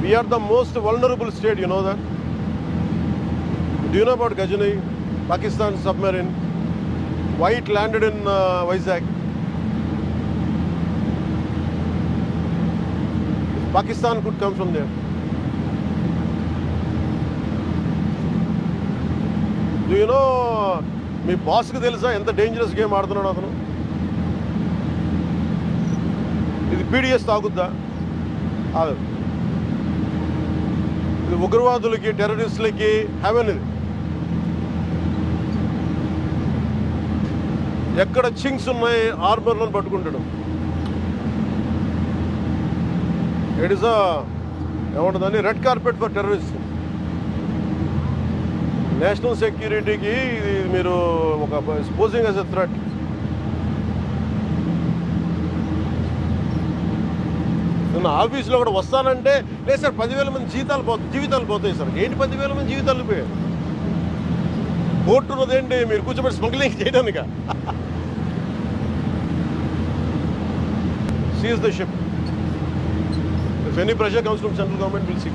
We are the most vulnerable state, you know that? Do you know about Gajani, Pakistan submarine? Why it landed in Vizag? Pakistan could come from there. Do you know, మీ బాస్కి తెలుసా ఎంత dangerous game ఆడుతున్నాడు అతను? ఇది PDS తాగుద్దా? ఇది ఉగ్రవాదులకి, టెర్రరిస్టులకి haven. ఇది ఎక్కడ Ching's ఉన్నాయి ఆర్మర్లను పట్టుకుంటాడు. ఇట్ ఈస్ ఏమంటుందని red carpet for terrorist. National సెక్యూరిటీకి ఇది మీరు ఒక స్పోజింగ్ యాజ్ ఎ థ్రెట్. నిన్న ఆఫీస్లో కూడా వస్తానంటే లేదు సార్ 10,000 మంది జీవితాలు పోతాయి సార్. ఏంటి 10,000 మంది జీవితాలు పోయాయి? కోర్టు ఉన్నదేంటి మీరు కూర్చోబెట్టి స్మగ్లింగ్ చేయడానిక? Seize the ship. If any pressure comes from central government, we'll see.